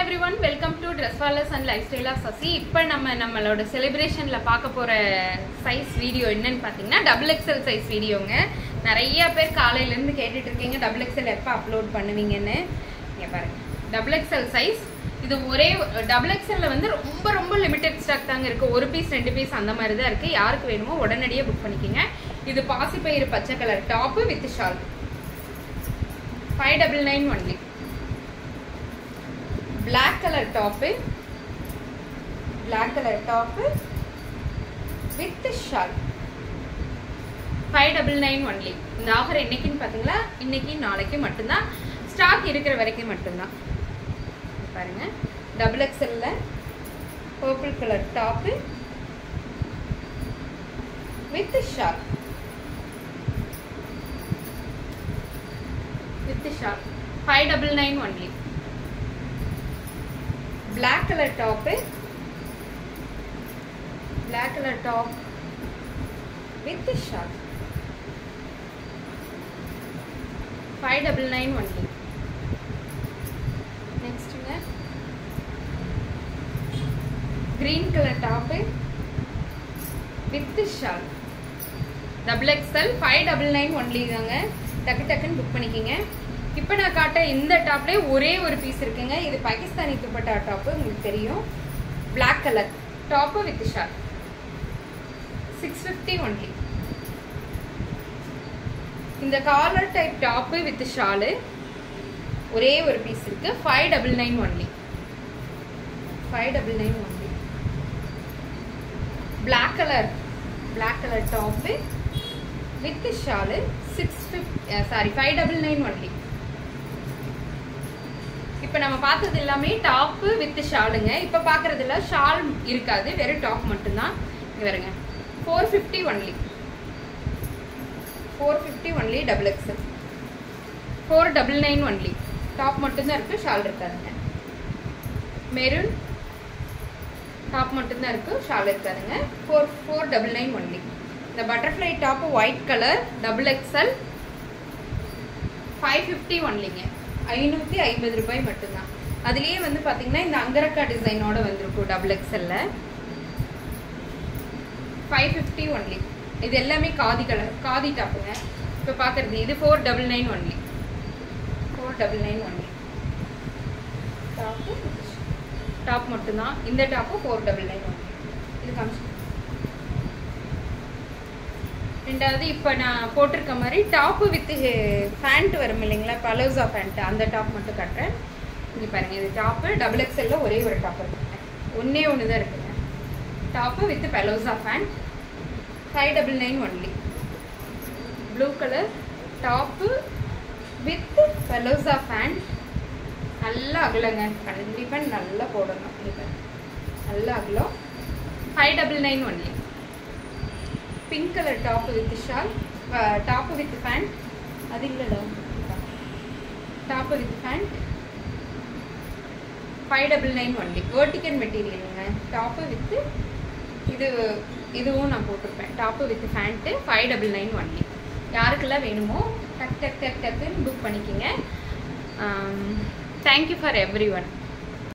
everyone, welcome to Dresswallers and Lifestyle of Sasi. இப்போ நம்மளோட செலிப்ரேஷன்ல பார்க்க போற சைஸ் வீடியோ என்னன்னு பாத்தீங்கன்னா டபுள் எக்ஸ்எல் சைஸ் வீடியோங்க. நிறைய பேர் காலையில இருந்து கேட்டுட்டு இருக்கீங்க டபுள் எக்ஸ்எல் எப்ப அப்லோட் பண்ணுவீங்கன்னு. இங்க பாருங்க டபுள் எக்ஸ்எல் சைஸ். இது ஒரே டபுள் எக்ஸ்எல்ல வந்து ரொம்ப லிமிடெட் ஸ்டாக் தாங்க இருக்கு. ஒரு பீஸ் ரெண்டு பீஸ் அந்த மாதிரி தான் இருக்கு. யாருக்கு வேணுமோ உடனடியே புக் பண்ணிக்கங்க. இது பாசிப்பயிறு பச்சை colour top with shawl 599 only. black color top with shawl 599 only. இந்த ஆஃபர் என்னைக்குன்னு பாத்தீங்களா? இன்னைக்கு நாளைக்கு மட்டும்தான், ஸ்டாக் இருக்கிற வரைக்கும் மட்டும்தான். பாருங்க டபுள் எக்ஸ்எல்ல purple colour top with shawl 599 only. black color top with the shawl 599 only. next green color top with the shawl double XL 599 only தாங்க. டக்குன்னு புக் பண்ணிக்கங்க. இப்போ நான் காட்ட இந்த டாப்ல ஒரே ஒரு பீஸ் இருக்குங்க. இது பாகிஸ்தானி துப்பட்டா டாப், உங்களுக்கு தெரியும். Black color top with shawl 650 only. இந்த collar type top with shawl ஒரே ஒரு பீஸ் இருக்கு. 599 only. 599 only. black color top with shawl 599 only. இப்போ நம்ம பார்த்தது எல்லாமே டாப் வித் ஷாலுங்க. இப்போ பார்க்கறதுல ஷால் இருக்காது, வெறும் டாப் மட்டும்தான். இங்க வருங்க 450 only. 450 only double XL 499 only. Top மட்டும்தான் இருக்கு, ஷால் இருக்காதுங்க. மெரூன் டாப் மட்டும்தான் இருக்கு, ஷால் இருக்காதுங்க. 499 only. இந்த butterfly top white colour double XL 550 onlyங்க. 550 ரூபாய் மட்டும்தான். அதுலயே வந்து பாத்தீங்கன்னா இந்த அங்கரக்கா டிசைனோட வந்திருக்கும் டபுள் எக்ஸ்எல்ல 550 only. இது எல்லாமே காதி கலர், காதி டாப்புங்க. இப்ப பாக்குறது இது 499 only. 499 only. டாப் மட்டும்தான். இந்த டாப் 499 only. இது காமிச்சு ரெண்டாவது இப்போ நான் போட்டிருக்க மாதிரி டாப்பு வித் பேண்ட் வரும் இல்லைங்களா, பலோசா பேண்ட், அந்த டாப் மட்டும் காட்டுறேன். இங்கே பாருங்க இது டாப்பு டபுள் எக்ஸ்எல்ல ஒரே ஒரு டாப் இருக்குங்க. ஒன்று தான் இருக்குங்க. Top with palazzo pant 599 only. Blue colour top with palazzo pant நல்லா அகலங்க. கண்டிப்பாக நல்லா போடணும். நல்லா அகலம் 599 only. Pink colour top with shawl, top with pant, அது இல்லடா top with pant 599 only. Vertical மெட்டீரியலுங்க. டாப் வித் இதுவும் நான் போட்டிருப்பேன். Top with pant 599 only. யாருக்கெல்லாம் வேணுமோ டக்குன்னு புக் பண்ணிக்கோங்க. Thank you for every one.